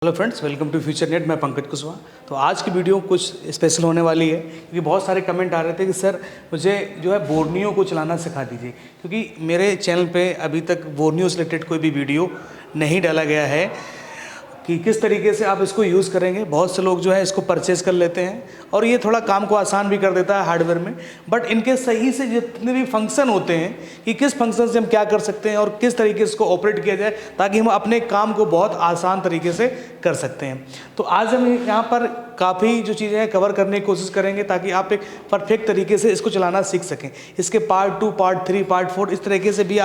Hello friends, welcome to future net. मैं पंकज कुशवाहा। तो आज की वीडियो कुछ स्पेशल होने वाली है क्योंकि बहुत सारे कमेंट आ रहे थे कि सर मुझे जो है बोर्नियो को चलाना सिखा दीजिए, क्योंकि मेरे चैनल पे अभी तक बोर्नियो से रिलेटेड कोई भी वीडियो नहीं डाला गया है कि किस तरीके से आप इसको यूज़ करेंगे। बहुत से लोग जो है इसको परचेज़ कर लेते हैं और ये थोड़ा काम को आसान भी कर देता है हार्डवेयर में, बट इनके सही से जितने भी फंक्शन होते हैं कि किस फंक्शन से हम क्या कर सकते हैं और किस तरीके से इसको ऑपरेट किया जाए ताकि हम अपने काम को बहुत आसान तरीके से कर सकते हैं। तो आज हम यहाँ पर काफ़ी जो चीज़ें हैं कवर करने की कोशिश करेंगे ताकि आप एक परफेक्ट तरीके से इसको चलाना सीख सकें। इसके पार्ट 2, पार्ट 3, पार्ट 4 इस तरीके से भी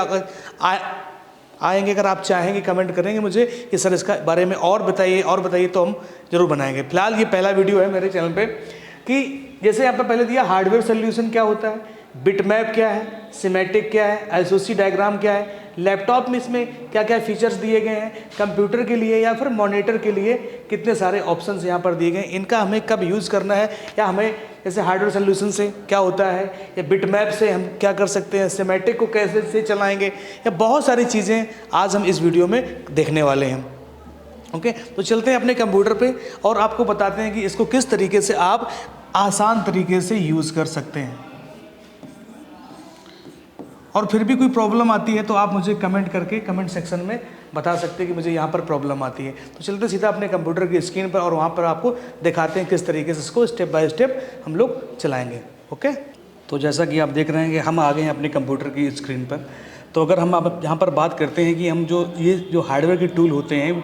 आएंगे। अगर आप चाहेंगे कमेंट करेंगे मुझे कि सर इसका बारे में और बताइए तो हम जरूर बनाएंगे। फिलहाल ये पहला वीडियो है मेरे चैनल पे कि जैसे यहाँ पे पहले दिया हार्डवेयर सोल्यूशन क्या होता है, बिटमैप क्या है, सिमेटिक क्या है, एसओसी डायग्राम क्या है, लैपटॉप में इसमें क्या क्या फीचर्स दिए गए हैं, कंप्यूटर के लिए या फिर मॉनिटर के लिए कितने सारे ऑप्शंस यहाँ पर दिए गए हैं, इनका हमें कब यूज़ करना है, या हमें जैसे हार्डवेयर सोल्यूशन से क्या होता है या बिटमैप से हम क्या कर सकते हैं, सिमेटिक को कैसे से चलाएंगे, या बहुत सारी चीज़ें आज हम इस वीडियो में देखने वाले हैं। ओके, तो चलते हैं अपने कंप्यूटर पे और आपको बताते हैं कि इसको किस तरीके से आप आसान तरीके से यूज़ कर सकते हैं। और फिर भी कोई प्रॉब्लम आती है तो आप मुझे कमेंट करके कमेंट सेक्शन में बता सकते हैं कि मुझे यहाँ पर प्रॉब्लम आती है। तो चलते सीधा अपने कंप्यूटर की स्क्रीन पर और वहाँ पर आपको दिखाते हैं किस तरीके से इसको स्टेप बाय स्टेप हम लोग चलाएंगे। ओके, तो जैसा कि आप देख रहे हैं कि हम आ गए हैं अपने कंप्यूटर की स्क्रीन पर। तो अगर हम अब यहाँ पर बात करते हैं कि हम जो हार्डवेयर के टूल होते हैं वो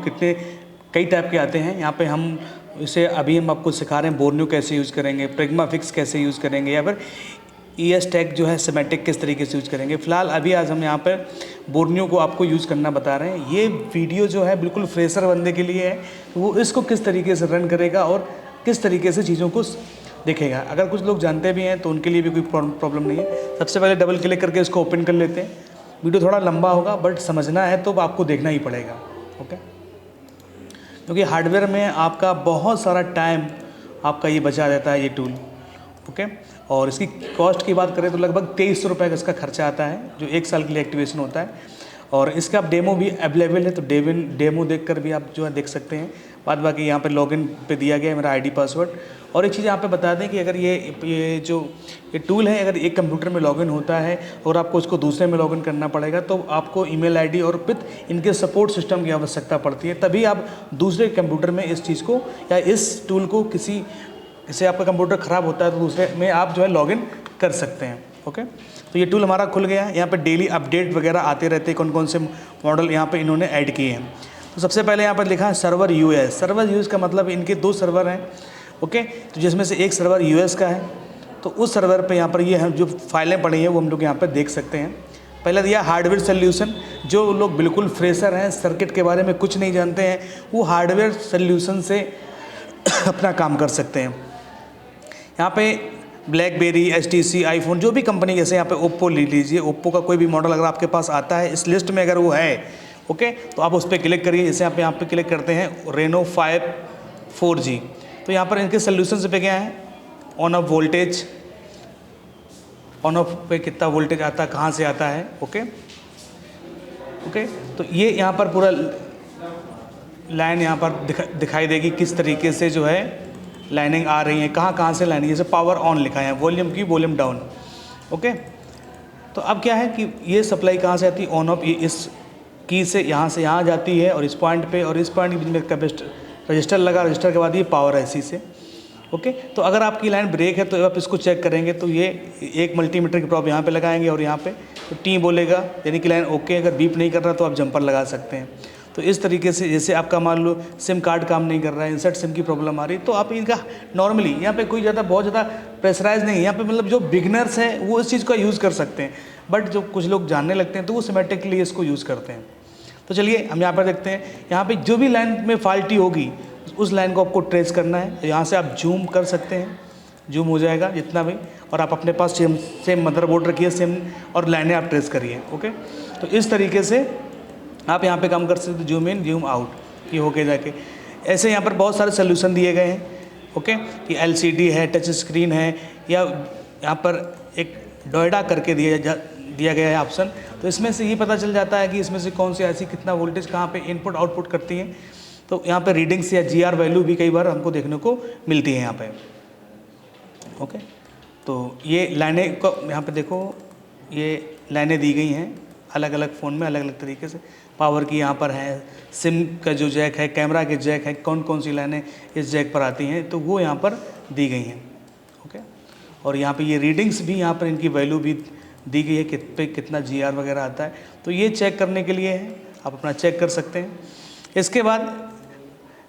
कई टाइप के आते हैं। यहाँ पर हम इसे अभी हम आपको सिखा रहे हैं बोर्नियो कैसे यूज़ करेंगे, प्रिग्मा फिक्स कैसे यूज़ करेंगे, या फिर ES-Tec जो है सिमेटिक किस तरीके से यूज़ करेंगे। फिलहाल अभी आज हम यहाँ पर बोर्नियो को आपको यूज़ करना बता रहे हैं। ये वीडियो जो है बिल्कुल फ्रेशर बंदे के लिए है, वो इसको किस तरीके से रन करेगा और किस तरीके से चीज़ों को देखेगा। अगर कुछ लोग जानते भी हैं तो उनके लिए भी कोई प्रॉब्लम नहीं है। सबसे पहले डबल क्लिक करके इसको ओपन कर लेते हैं। वीडियो थोड़ा लंबा होगा बट समझना है तो आपको देखना ही पड़ेगा। ओके, क्योंकि हार्डवेयर में आपका बहुत सारा टाइम आपका ये बचा देता है ये टूल। ओके, और इसकी कॉस्ट की बात करें तो लगभग 2300 रुपये का इसका खर्चा आता है, जो 1 साल के लिए एक्टिवेशन होता है। और इसका आप डेमो भी अवेलेबल है, तो डेमो देखकर भी आप जो है देख सकते हैं। बाद बाकी यहाँ पे लॉगिन पे दिया गया है मेरा आईडी पासवर्ड। और एक चीज़ यहाँ पे बता दें कि अगर ये टूल है, अगर एक कंप्यूटर में लॉगिन होता है और आपको उसको दूसरे में लॉगिन करना पड़ेगा तो आपको ईमेल आईडी और विथ इनके सपोर्ट सिस्टम की आवश्यकता पड़ती है, तभी आप दूसरे कंप्यूटर में इस चीज़ को या इस टूल को जैसे आपका कंप्यूटर ख़राब होता है तो दूसरे में आप जो है लॉगिन कर सकते हैं। ओके, तो ये टूल हमारा खुल गया है। यहाँ पे डेली अपडेट वगैरह आते रहते हैं, कौन कौन से मॉडल यहाँ पे इन्होंने ऐड किए हैं। तो सबसे पहले यहाँ पर लिखा है सर्वर यूएस। सर्वर यूएस का मतलब इनके 2 सर्वर हैं। ओके, तो जिसमें से एक सर्वर यूएस का है, तो उस सर्वर पर यहाँ पर ये हम जो फाइलें पड़ी हैं वो हम लोग यहाँ पर देख सकते हैं। पहला दिया हार्डवेयर सोल्यूशन। जो लोग बिल्कुल फ्रेशर हैं, सर्किट के बारे में कुछ नहीं जानते हैं, वो हार्डवेयर सोल्यूशन से अपना काम कर सकते हैं। यहाँ पे ब्लैकबेरी, HTC, आईफोन, जो भी कंपनी, जैसे यहाँ पे ओप्पो ले लीजिए, ओप्पो का कोई भी मॉडल अगर आपके पास आता है इस लिस्ट में, अगर वो है ओके, तो आप उस पर क्लिक करिए। जैसे आप यहाँ पे क्लिक करते हैं रेनो 5 4G, तो यहाँ पर इनके सोल्यूशन पे क्या है, on off voltage, on off पे कितना वोल्टेज आता है, कहाँ से आता है। ओके, तो ये यहाँ पर पूरा लाइन यहाँ पर दिखाई देगी किस तरीके से जो है लाइनिंग आ रही है, कहाँ से लाइनिंग, जैसे पावर ऑन लिखा है, वॉल्यूम की वॉल्यूम डाउन। ओके, तो अब क्या है कि ये सप्लाई कहाँ से आती है, ऑन ऑफ, इस की से यहाँ जाती है और इस पॉइंट पे और इस पॉइंट के बीच में रजिस्टर लगा, रजिस्टर के बाद ये पावर है इसी से। ओके, तो अगर आपकी लाइन ब्रेक है तो आप इसको चेक करेंगे तो ये एक मल्टीमीटर की प्रॉब यहाँ पे लगाएंगे और यहाँ पे तो टी बोलेगा, यानी कि लाइन ओके। अगर बीप नहीं कर रहा तो आप जंपर लगा सकते हैं। तो इस तरीके से जैसे आपका मान लो सिम कार्ड काम नहीं कर रहा है, इंसर्ट सिम की प्रॉब्लम आ रही, तो आप इनका नॉर्मली यहाँ पे कोई बहुत ज़्यादा प्रेशराइज नहीं है। यहाँ पे मतलब जो बिगनर्स हैं वो इस चीज़ का यूज़ कर सकते हैं, बट जो कुछ लोग जानने लगते हैं तो वो सिमेटिक के लिए इसको यूज़ करते हैं। तो चलिए हम यहाँ पर देखते हैं। यहाँ पर जो भी लाइन में फॉल्टी होगी उस लाइन को आपको ट्रेस करना है। यहाँ से आप जूम कर सकते हैं, जूम हो जाएगा जितना भी, और आप अपने पास सेम मदरबोर्ड रखिए, सेम, और लाइनें आप ट्रेस करिए। ओके, तो इस तरीके से आप यहाँ पे काम कर सकते, जूम इन जूम आउट, ये होके जाके ऐसे यहाँ पर बहुत सारे सोल्यूशन दिए गए हैं। ओके, कि LCD है, टच स्क्रीन है, या यहाँ पर एक डोएडा करके दिया गया है ऑप्शन। तो इसमें से ये पता चल जाता है कि इसमें से कौन सी ऐसी कितना वोल्टेज कहाँ पे इनपुट आउटपुट करती है। तो यहाँ पे रीडिंग्स या GR वैल्यू भी कई बार हमको देखने को मिलती है यहाँ पे। ओके, तो ये लाइनें को यहाँ पे देखो, ये लाइनें दी गई हैं अलग अलग फ़ोन में अलग अलग तरीके से। पावर की यहाँ पर है, सिम का जो जैक है, कैमरा के जैक है, कौन कौन सी लाइनें इस जैक पर आती हैं तो वो यहाँ पर दी गई हैं। ओके, और यहाँ पे ये रीडिंग्स भी यहाँ पर इनकी वैल्यू भी दी गई है कितना GR वगैरह आता है। तो ये चेक करने के लिए है, आप अपना चेक कर सकते हैं। इसके बाद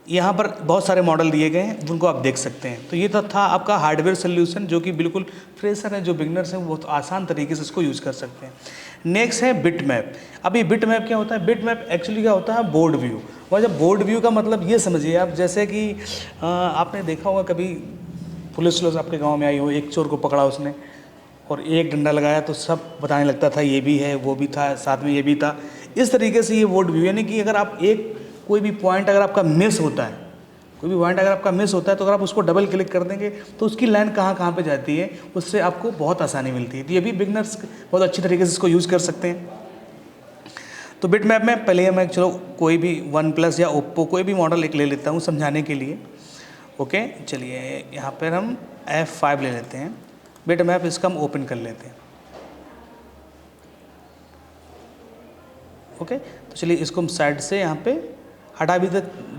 यहाँ पर बहुत सारे मॉडल दिए गए हैं जिनको आप देख सकते हैं। तो ये तो था आपका हार्डवेयर सोल्यूशन जो कि बिल्कुल फ्रेशर है, जो बिगनर्स हैं वो बहुत आसान तरीके से इसको यूज़ कर सकते हैं। नेक्स्ट है बिट मैप। अब ये बिट मैप क्या होता है? बिट मैप एक्चुअली क्या होता है? Board view. और जब बोर्ड व्यू का मतलब ये समझिए आप, जैसे कि आपने देखा होगा कभी पुलिस लोग आपके गाँव में आई हो, एक चोर को पकड़ा उसने और एक डंडा लगाया तो सब बताने लगता था ये भी है, वो भी था, साथ में ये भी था। इस तरीके से ये बोर्ड व्यू, यानी कि अगर आप कोई भी पॉइंट अगर आपका मिस होता है, कोई भी पॉइंट अगर आपका मिस होता है तो अगर आप उसको डबल क्लिक कर देंगे तो उसकी लाइन कहाँ कहाँ पे जाती है, उससे आपको बहुत आसानी मिलती है। तो ये भी बिगनर्स बहुत अच्छी तरीके से इसको यूज़ कर सकते हैं। तो बिट मैप में पहले मैं चलो कोई भी OnePlus या ओप्पो कोई भी मॉडल एक ले लेता हूँ समझाने के लिए। ओके, चलिए यहाँ पर हम F5 ले लेते हैं। बिट मैप इसका हम ओपन कर लेते हैं। ओके, तो चलिए इसको हम साइड से यहाँ पे हटा भी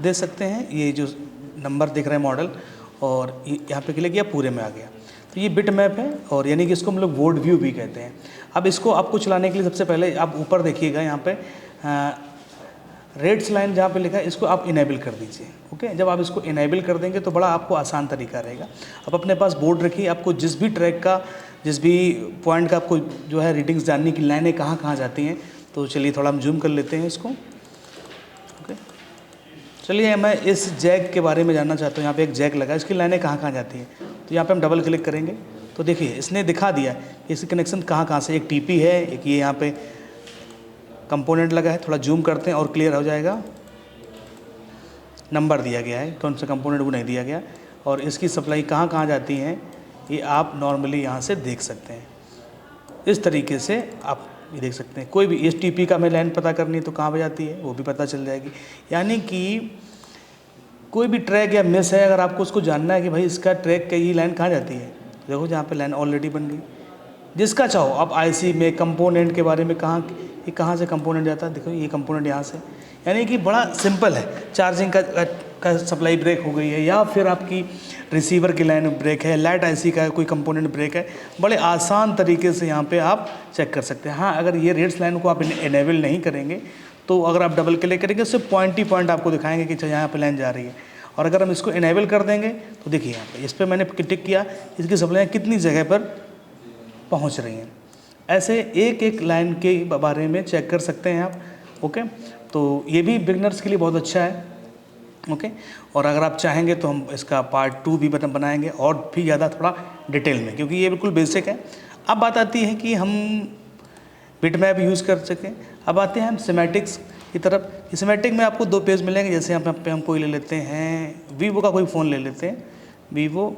दे सकते हैं। ये जो नंबर दिख रहा है मॉडल, और यहाँ पे क्लिक किया, पूरे में आ गया। तो ये बिट मैप है, और यानी कि इसको हम लोग बोर्ड व्यू भी कहते हैं। अब इसको आपको चलाने के लिए सबसे पहले आप ऊपर देखिएगा, यहाँ पे रेड्स लाइन जहाँ पे लिखा है इसको आप इनेबल कर दीजिए। ओके, जब आप इसको इनेबल कर देंगे तो बड़ा आपको आसान तरीका रहेगा। आप अपने पास बोर्ड रखिए, आपको जिस भी ट्रैक का, जिस भी पॉइंट का आपको जो है रीडिंग्स जानने की लाइनें कहाँ कहाँ जाती हैं। तो चलिए थोड़ा हम जूम कर लेते हैं इसको। ओके, चलिए मैं इस जैक के बारे में जानना चाहता हूँ। यहाँ पे एक जैक लगा है, इसकी लाइनें कहाँ कहाँ जाती हैं। तो यहाँ पे हम डबल क्लिक करेंगे तो देखिए इसने दिखा दिया इसकी कनेक्शन कहाँ कहाँ से। एक TP है, एक ये यहाँ पे कंपोनेंट लगा है। थोड़ा जूम करते हैं और क्लियर हो जाएगा। नंबर दिया गया है, कौन सा कंपोनेंट वो नहीं दिया गया। और इसकी सप्लाई कहाँ कहाँ जाती हैं ये आप नॉर्मली यहाँ से देख सकते हैं। इस तरीके से आप ये देख सकते हैं। कोई भी इस TP का हमें लाइन पता करनी है तो कहाँ पे जाती है वो भी पता चल जाएगी। यानी कि कोई भी ट्रैक या मिस है, अगर आपको उसको जानना है कि भाई इसका ट्रैक की ये लाइन कहाँ जाती है, देखो जहाँ पे लाइन ऑलरेडी बन गई। जिसका चाहो आप IC में कंपोनेंट के बारे में कहाँ से कंपोनेंट जाता है, देखो ये कंपोनेंट यहाँ से। यानी कि बड़ा सिंपल है। चार्जिंग का सप्लाई ब्रेक हो गई है, या फिर आपकी रिसीवर की लाइन ब्रेक है, लाइट IC का कोई कंपोनेंट ब्रेक है, बड़े आसान तरीके से यहाँ पे आप चेक कर सकते हैं। हाँ, अगर ये रेड्स लाइन को आप इनेबल नहीं करेंगे तो अगर आप डबल क्लिक करेंगे उससे पॉइंट ही पॉइंट आपको दिखाएंगे कि यहाँ पे लाइन जा रही है। और अगर हम इसको इनेबल कर देंगे तो देखिए यहाँ पे इस पर मैंने टिक किया, इसकी सप्लाई कितनी जगह पर पहुँच रही हैं। ऐसे एक एक लाइन के बारे में चेक कर सकते हैं आप। ओके, तो ये भी बिगनर्स के लिए बहुत अच्छा है। ओके, और अगर आप चाहेंगे तो हम इसका पार्ट 2 भी बनाएंगे और भी ज़्यादा थोड़ा डिटेल में, क्योंकि ये बिल्कुल बेसिक है। अब बात आती है कि हम बिट मैप यूज़ कर सकें। अब आते हैं हम सिमेटिक्स की तरफ। सिमेटिक में आपको 2 पेज मिलेंगे। जैसे यहाँ पे हम कोई ले लेते हैं, वीवो का कोई फ़ोन ले लेते हैं, Vivo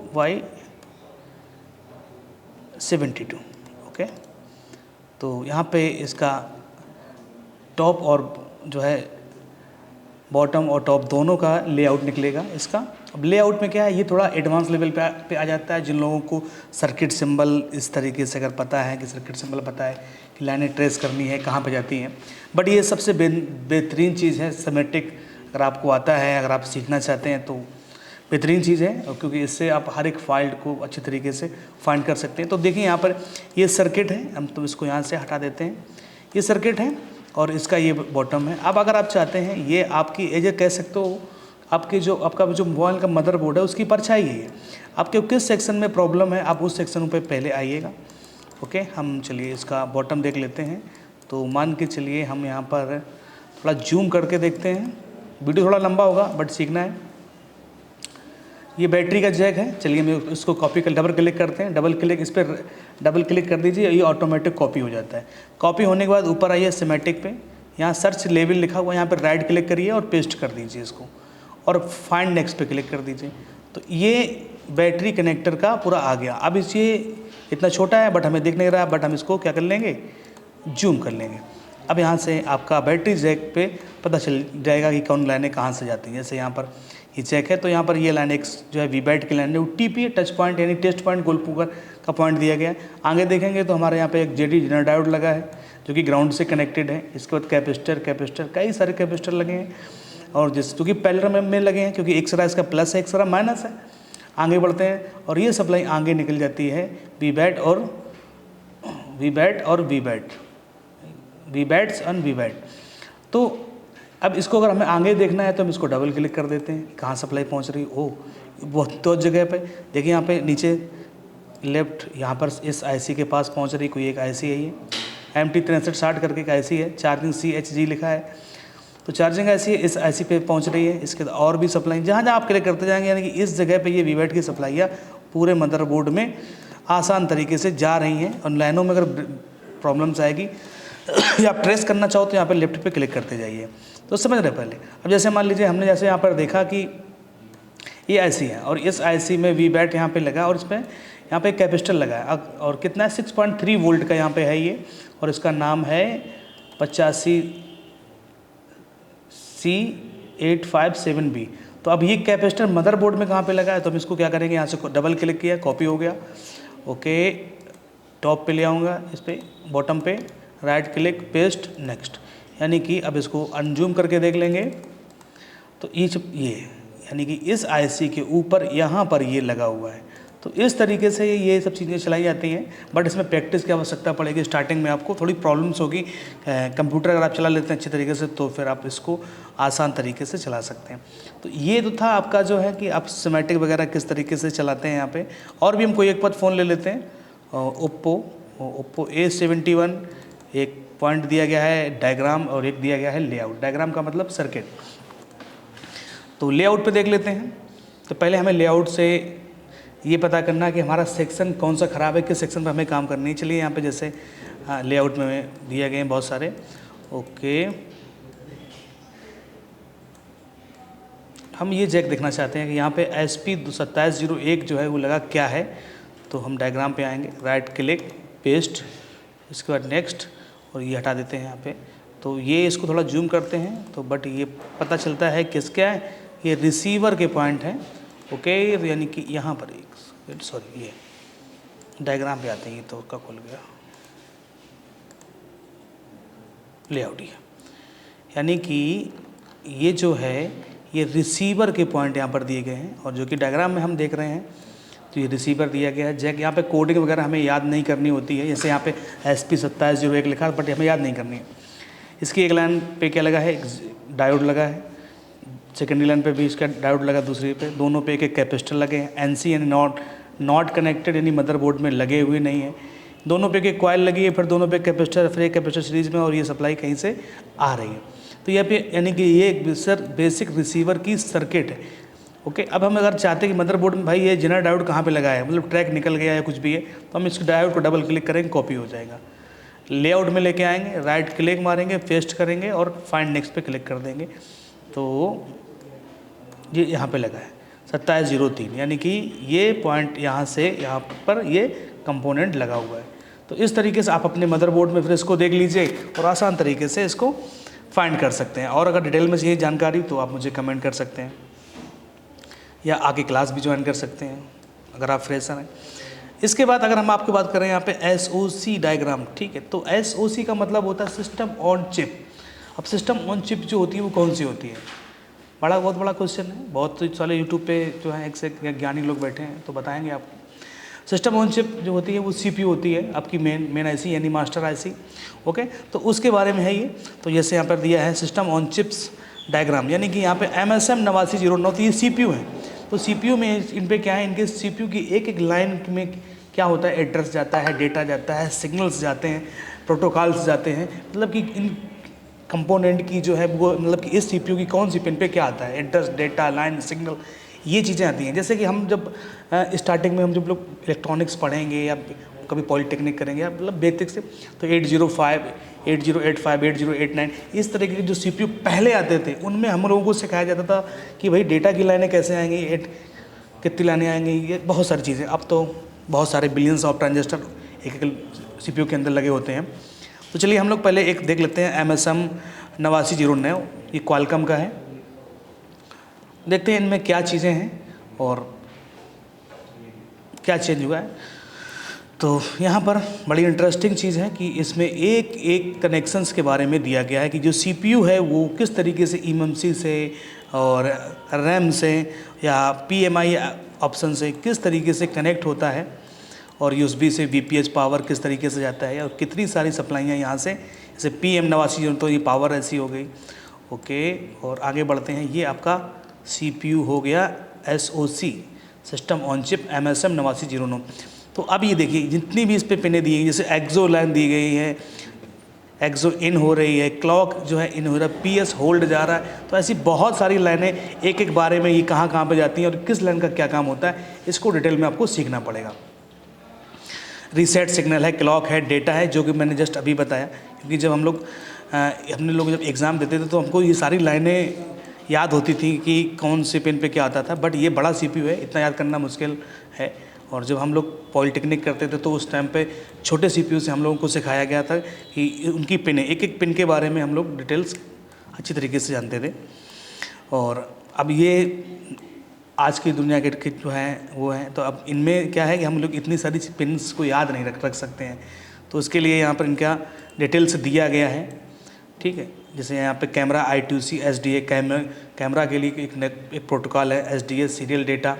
Y72। ओके, तो यहाँ पे इसका टॉप और जो है बॉटम और टॉप दोनों का लेआउट निकलेगा इसका। अब लेआउट में क्या है, ये थोड़ा एडवांस लेवल पे आ जाता है। जिन लोगों को सर्किट सिंबल इस तरीके से अगर पता है कि सर्किट सिंबल पता है कि लाइनें ट्रेस करनी है कहाँ पे जाती हैं, बट ये सबसे बेहतरीन चीज़ है सिमेट्रिक। अगर आपको आता है, अगर आप सीखना चाहते हैं तो बेहतरीन चीज़ है, और क्योंकि इससे आप हर एक फाइल को अच्छी तरीके से फाइंड कर सकते हैं। तो देखिए यहाँ पर ये सर्किट है, हम तो इसको यहाँ से हटा देते हैं। ये सर्किट है और इसका ये बॉटम है। अब अगर आप चाहते हैं, ये आपकी एज कह सकते हो, आपका जो मोबाइल का मदरबोर्ड है उसकी परछाई है ये। आपके किस सेक्शन में प्रॉब्लम है आप उस सेक्शन पे पहले आइएगा। ओके, हम चलिए इसका बॉटम देख लेते हैं। तो मान के चलिए हम यहाँ पर थोड़ा जूम करके देखते हैं। वीडियो थोड़ा लंबा होगा बट सीखना है। ये बैटरी का जैक है। चलिए मैं इसको कॉपी कर डबल क्लिक करते हैं। डबल क्लिक इस पर डबल क्लिक कर दीजिए, ये ऑटोमेटिक कॉपी हो जाता है। कॉपी होने के बाद ऊपर आइए सिमेटिक पे, यहाँ सर्च लेवल लिखा हुआ है, यहाँ पर राइट क्लिक करिए और पेस्ट कर दीजिए इसको, और फाइंड नेक्स्ट पे क्लिक कर दीजिए। तो ये बैटरी कनेक्टर का पूरा आ गया। अब इसे इतना छोटा है बट हमें दिख नहीं रहा है, बट हम इसको क्या कर लेंगे, जूम कर लेंगे। अब यहाँ से आपका बैटरी जैक पे पता चल जाएगा कि कौन लाइनें कहाँ से जाती हैं। जैसे यहाँ पर ये जैक है तो यहाँ पर ये लाइन एक जो है वीबैट की लाइन है, वो टीपी टच पॉइंट यानी टेस्ट पॉइंट गोलपुगर का पॉइंट दिया गया है। आगे देखेंगे तो हमारे यहाँ पे एक जेडी जनर डायोड लगा है जो कि ग्राउंड से कनेक्टेड है। इसके बाद कैपेसिटर कई सारे कैपेसिटर लगे हैं और जिस जो कि पैरेलल में लगे हैं, क्योंकि एक सरा इसका प्लस है एक सरा माइनस है। आगे बढ़ते हैं और ये सप्लाई आगे निकल जाती है वीबैट और वीबैट्स और वीबैट। तो अब इसको अगर हमें आगे देखना है तो हम इसको डबल क्लिक कर देते हैं, कहाँ सप्लाई पहुँच रही है। बहुत जगह पे देखिए, यहाँ पे नीचे लेफ्ट यहाँ पर इस आईसी के पास पहुँच रही कोई एक आईसी है, ये MT6360 करके एक आईसी है, चार्जिंग CHG लिखा है, तो चार्जिंग आईसी है, इस आईसी पे पहुँच रही है। इसके और भी सप्लाई जहाँ जहाँ आप क्लिक करते जाएंगे, यानी कि इस जगह पे ये वीबैट की सप्लाइयाँ पूरे मदरबोर्ड में आसान तरीके से जा रही हैं। और लाइनों में अगर प्रॉब्लम्स आएगी या आप ट्रेस करना चाहो तो यहाँ पे लेफ्ट पे क्लिक करते जाइए, तो समझ रहे पहले। अब जैसे मान लीजिए हमने जैसे यहाँ पर देखा कि ये आईसी है और इस आईसी में वीबैट यहाँ पे लगा और इसमें यहाँ पे कैपेसिटर लगा है और कितना है 6.3 वोल्ट का यहाँ पे है ये, और इसका नाम है 85C857B। तो अब ये कैपेसिटर मदरबोर्ड में कहाँ पे लगा है, तो हम इसको क्या करेंगे, यहाँ से डबल क्लिक किया, कॉपी हो गया, ओके, टॉप पे ले आऊँगा, इस पर बॉटम पे राइट क्लिक, पेस्ट, नेक्स्ट। यानी कि अब इसको अनजूम करके देख लेंगे तो ये यानी कि इस आईसी के ऊपर यहाँ पर ये लगा हुआ है। तो इस तरीके से ये सब चीज़ें चलाई जाती हैं, बट इसमें प्रैक्टिस की आवश्यकता पड़ेगी। स्टार्टिंग में आपको थोड़ी प्रॉब्लम्स होगी। कंप्यूटर अगर आप चला लेते हैं अच्छी तरीके से तो फिर आप इसको आसान तरीके से चला सकते हैं। तो ये तो था आपका जो है कि आप सिमेटिक वगैरह किस तरीके से चलाते हैं यहाँ पे। और भी हम कोई एक बार फ़ोन ले लेते हैं, ओप्पो A71, एक पॉइंट दिया गया है डायग्राम और एक दिया गया है लेआउट। डायग्राम का मतलब सर्किट। तो लेआउट पे देख लेते हैं। तो पहले हमें लेआउट से ये पता करना कि हमारा सेक्शन कौन सा ख़राब है, किस सेक्शन पर हमें काम करनी है। चलिए यहाँ पे जैसे लेआउट में दिए गए हैं बहुत सारे, ओके। हम ये जैक देखना चाहते हैं कि यहाँ पे SP2701 जो है वो लगा क्या है। तो हम डायग्राम पे आएंगे, राइट क्लिक, पेस्ट, इसके बाद नेक्स्ट, और ये हटा देते हैं यहाँ पे। तो ये इसको थोड़ा जूम करते हैं तो बट ये पता चलता है किसका है, ये रिसीवर के पॉइंट हैं, ओके। यानी कि यहाँ पर एक सॉरी ये डायग्राम पे आते हैं, ये तो का खुल गया लेआउट ही, यानी कि ये जो है ये रिसीवर के पॉइंट यहाँ पर दिए गए हैं। और जो कि डायग्राम में हम देख रहे हैं तो ये रिसीवर दिया गया है। जैक यहाँ पे कोडिंग वगैरह हमें याद नहीं करनी होती है, जैसे यहाँ पे SP2701 लिखा है बट हमें याद नहीं करनी है। इसकी एक लाइन पे क्या लगा है, एक डायोड लगा है, सेकेंडरी लाइन पे भी इसका डायोड लगा, दूसरी पे, दोनों पे एक एक कैपेसिटर लगे हैं। NC यानी नॉट कनेक्टेड, यानी मदरबोर्ड में लगे हुए नहीं है। दोनों पे एक कॉइल लगी है, फिर दोनों पे कैपेसिटर, फिर एक कैपेसिटर सीरीज में, और ये सप्लाई कहीं से आ रही है। तो यहाँ पे यानी कि ये एक बेसिक रिसीवर की सर्किट है, ओके। अब हम अगर चाहते हैं कि मदरबोर्ड में भाई ये जनरल डायोड कहाँ पे लगा है, मतलब ट्रैक निकल गया है कुछ भी है, तो हम इस डायोड को डबल क्लिक करेंगे, कॉपी हो जाएगा। लेआउट में लेके आएंगे, राइट क्लिक मारेंगे, पेस्ट करेंगे और फाइंड नेक्स्ट पे क्लिक कर देंगे। तो ये यहाँ पे लगा है 2703, यानी कि ये पॉइंट यहाँ से यहाँ पर ये कंपोनेंट लगा हुआ है। तो इस तरीके से आप अपने मदरबोर्ड में फिर इसको देख लीजिए और आसान तरीके से इसको फाइंड कर सकते हैं। और अगर डिटेल में चाहिए जानकारी तो आप मुझे कमेंट कर सकते हैं या आगे क्लास भी ज्वाइन कर सकते हैं अगर आप फ्रेशर हैं। इसके बाद अगर हम आपकी बात करें यहाँ पे SOC डायग्राम, ठीक है। तो SOC का मतलब होता है सिस्टम ऑन चिप। अब सिस्टम ऑन चिप जो होती है वो कौन सी होती है, बहुत बड़ा क्वेश्चन है। बहुत सारे यूट्यूब पे जो है एक से ज्ञानी लोग बैठे हैं तो बताएंगे आपको। सिस्टम ऑन चिप जो होती है वो CPU होती है, आपकी मेन IC यानी मास्टर IC, ओके। तो उसके बारे में है ये। तो जैसे यहाँ पर दिया है सिस्टम ऑन चिप्स डायग्राम, यानी कि यहाँ पे MSM 8909, तो ये CPU है। तो CPU में इन पे क्या है, इनके CPU की एक एक लाइन में क्या होता है, एड्रेस जाता है, डेटा जाता है, सिग्नल्स जाते हैं, प्रोटोकॉल्स जाते हैं। मतलब कि इन कंपोनेंट की जो है वो मतलब कि इस CPU की कौन सी पिन पे क्या आता है, एड्रेस, डेटा, लाइन, सिग्नल, ये चीज़ें आती हैं। जैसे कि हम जब स्टार्टिंग में हम जब लोग इलेक्ट्रॉनिक्स पढ़ेंगे या कभी पॉलिटेक्निक करेंगे या मतलब बेसिक से, तो 805, 8085, 8089 इस तरीके के जो CPU पहले आते थे उनमें हम लोगों को सिखाया जाता था कि भाई डेटा की लाइनें कैसे आएंगी, कितनी लाइनें आएंगी, ये बहुत सारी चीज़ें। अब तो बहुत सारे बिलियंस ऑफ ट्रांजिस्टर एक एक CPU के अंदर लगे होते हैं। तो चलिए हम लोग पहले एक देख लेते हैं MSM 8909, ये क्वालकॉम का है। देखते हैं इनमें क्या चीज़ें हैं और क्या चेंज हुआ है। तो यहाँ पर बड़ी इंटरेस्टिंग चीज़ है कि इसमें एक एक कनेक्शंस के बारे में दिया गया है कि जो CPU है वो किस तरीके से eMMC से और RAM से या PMI ऑप्शन से किस तरीके से कनेक्ट होता है, और USB से VPH पावर किस तरीके से जाता है, और कितनी सारी सप्लाइयाँ यहाँ से, जैसे PM 8909 तो ये पावर ऐसी हो गई। ओके, और आगे बढ़ते हैं। ये आपका CPU हो गया SoC, system on chip MSM 8909। तो अब ये देखिए जितनी भी इस पे पिनें दी गई, जैसे एक्सो लाइन दी गई है, एक्सो इन हो रही है, क्लॉक जो है इन हो रहा है, PS होल्ड जा रहा है। तो ऐसी बहुत सारी लाइनें एक एक बारे में ये कहाँ कहाँ पे जाती हैं और किस लाइन का क्या काम होता है, इसको डिटेल में आपको सीखना पड़ेगा। रीसेट सिग्नल है, क्लॉक है, डेटा है, जो कि मैंने जस्ट अभी बताया। क्योंकि जब हम लोग अपने लोग जब एग्ज़ाम देते थे तो हमको ये सारी लाइनें याद होती थी कि कौन से पिन पे क्या आता था, बट ये बड़ा CPU है, इतना याद करना मुश्किल है। और जब हम लोग पॉलिटेक्निक करते थे तो उस टाइम पे छोटे CPU से हम लोगों को सिखाया गया था कि उनकी पिनें, एक एक पिन के बारे में हम लोग डिटेल्स अच्छी तरीके से जानते थे। और अब ये आज की दुनिया के जो हैं वो हैं, तो अब इनमें क्या है कि हम लोग इतनी सारी पिन्स को याद नहीं रख सकते हैं। तो उसके लिए यहाँ पर इनका डिटेल्स दिया गया है, ठीक है। जैसे यहाँ पे कैमरा I2C SDA, कैमरा के लिए एक प्रोटोकॉल है SDA, serial data,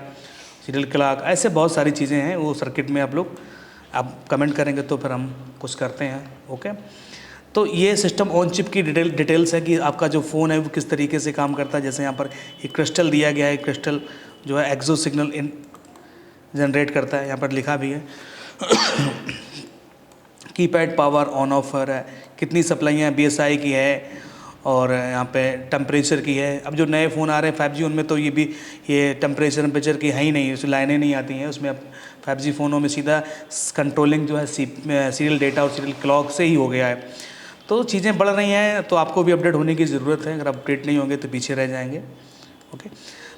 serial clock, ऐसे बहुत सारी चीज़ें हैं। वो सर्किट में आप कमेंट करेंगे तो फिर हम कुछ करते हैं। ओके, तो ये सिस्टम ऑन चिप की डिटेल्स है कि आपका जो फ़ोन है वो किस तरीके से काम करता है। जैसे यहाँ पर एक क्रिस्टल दिया गया है, क्रिस्टल जो है एक्सो सिग्नल जनरेट करता है, यहाँ पर लिखा भी है। कीपैड पावर ऑन ऑफ है, कितनी सप्लाइयाँ BSI की है, और यहाँ पे टेम्परेचर की है। अब जो नए फ़ोन आ रहे हैं 5G, उनमें तो ये टेम्परेचर की है ही नहीं, उसमें लाइनें नहीं आती हैं। उसमें अब 5G फ़ोनों में सीधा कंट्रोलिंग जो है सीरियल डेटा और सीरियल क्लॉक से ही हो गया है। तो चीज़ें बढ़ रही हैं, तो आपको भी अपडेट होने की ज़रूरत है। अगर अपडेट नहीं होंगे तो पीछे रह जाएंगे। ओके,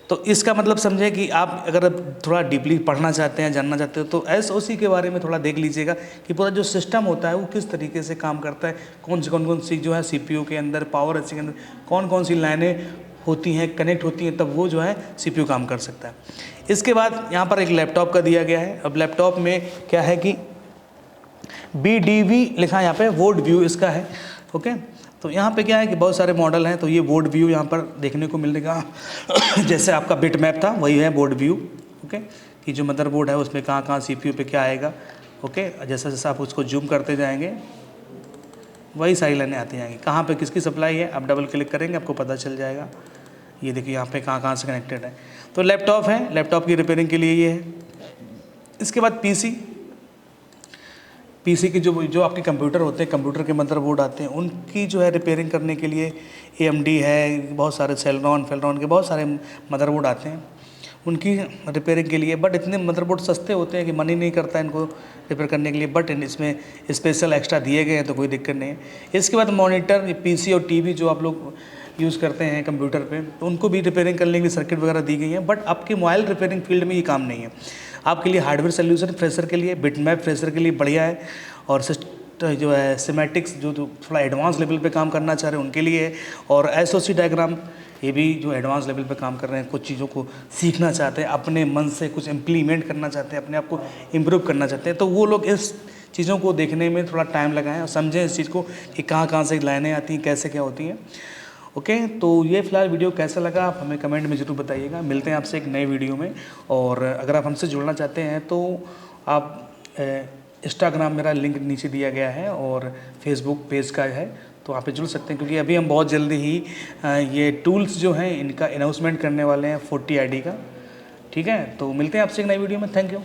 तो इसका मतलब समझें कि आप अगर थोड़ा डीपली पढ़ना चाहते हैं, जानना चाहते हो, तो SoC के बारे में थोड़ा देख लीजिएगा कि पूरा जो सिस्टम होता है वो किस तरीके से काम करता है, कौन सी जो है CPU के अंदर, पावर IC के अंदर कौन कौन सी लाइनें होती हैं, कनेक्ट होती हैं, तब वो जो है CPU काम कर सकता है। इसके बाद यहाँ पर एक लैपटॉप का दिया गया है। अब लैपटॉप में क्या है कि BDV लिखा है यहाँ पे, बोर्ड व्यू इसका है। ओके, तो यहाँ पे क्या है कि बहुत सारे मॉडल हैं, तो ये बोर्ड व्यू यहाँ पर देखने को मिलेगा। जैसे आपका बिट मैप था वही है बोर्ड व्यू। ओके, कि जो मदरबोर्ड है उसमें कहाँ कहाँ CPU पे क्या आएगा। ओके, जैसा जैसा आप उसको जूम करते जाएंगे वही सारी लाइनें आती जाएंगी। कहाँ पे किसकी सप्लाई है आप डबल क्लिक करेंगे आपको पता चल जाएगा। ये देखिए यहाँ पे कहाँ कहाँ से कनेक्टेड है। तो लैपटॉप है, लैपटॉप की रिपेयरिंग के लिए ये है। इसके बाद PC की जो आपके कंप्यूटर होते हैं, कंप्यूटर के मदरबोर्ड आते हैं, उनकी जो है रिपेयरिंग करने के लिए AMD है, बहुत सारे सेलरॉन के बहुत सारे मदरबोर्ड आते हैं उनकी रिपेयरिंग के लिए। बट इतने मदरबोर्ड सस्ते होते हैं कि मन ही नहीं करता इनको रिपेयर करने के लिए, बट इसमें स्पेशल एक्स्ट्रा दिए गए हैं तो कोई दिक्कत नहीं है। इसके बाद मॉनिटर, PC और TV जो आप लोग यूज़ करते हैं कंप्यूटर पे, तो उनको भी रिपेयरिंग करने के लिए सर्किट वगैरह दी गई हैं। बट आपके मोबाइल रिपेयरिंग फील्ड में ये काम नहीं है। आपके लिए हार्डवेयर सोल्यूशन फ्रेशर के लिए, बिटमैप फ्रेशर के लिए बढ़िया है, और जो है सिमेटिक्स जो थोड़ा एडवांस लेवल पे काम करना चाह रहे हैं उनके लिए है, और SoC डायग्राम ये भी जो एडवांस लेवल पे काम कर रहे हैं, कुछ चीज़ों को सीखना चाहते हैं, अपने मन से कुछ इम्प्लीमेंट करना चाहते हैं, अपने आप को इम्प्रूव करना चाहते हैं, तो वो लोग इस चीज़ों को देखने में थोड़ा टाइम लगाएं और समझें इस चीज़ को कि कहाँ कहाँ से लाइनें आती हैं, कैसे क्या होती हैं। ओके, तो ये फ़िलहाल वीडियो कैसा लगा आप हमें कमेंट में ज़रूर बताइएगा। मिलते हैं आपसे एक नए वीडियो में। और अगर आप हमसे जुड़ना चाहते हैं तो आप इंस्टाग्राम मेरा लिंक नीचे दिया गया है, और फेसबुक पेज का है, तो आप पे जुड़ सकते हैं। क्योंकि अभी हम बहुत जल्दी ही ये टूल्स जो हैं इनका अनाउंसमेंट करने वाले हैं 40 ID का। ठीक है, तो मिलते हैं आपसे एक नई वीडियो में। Thank you.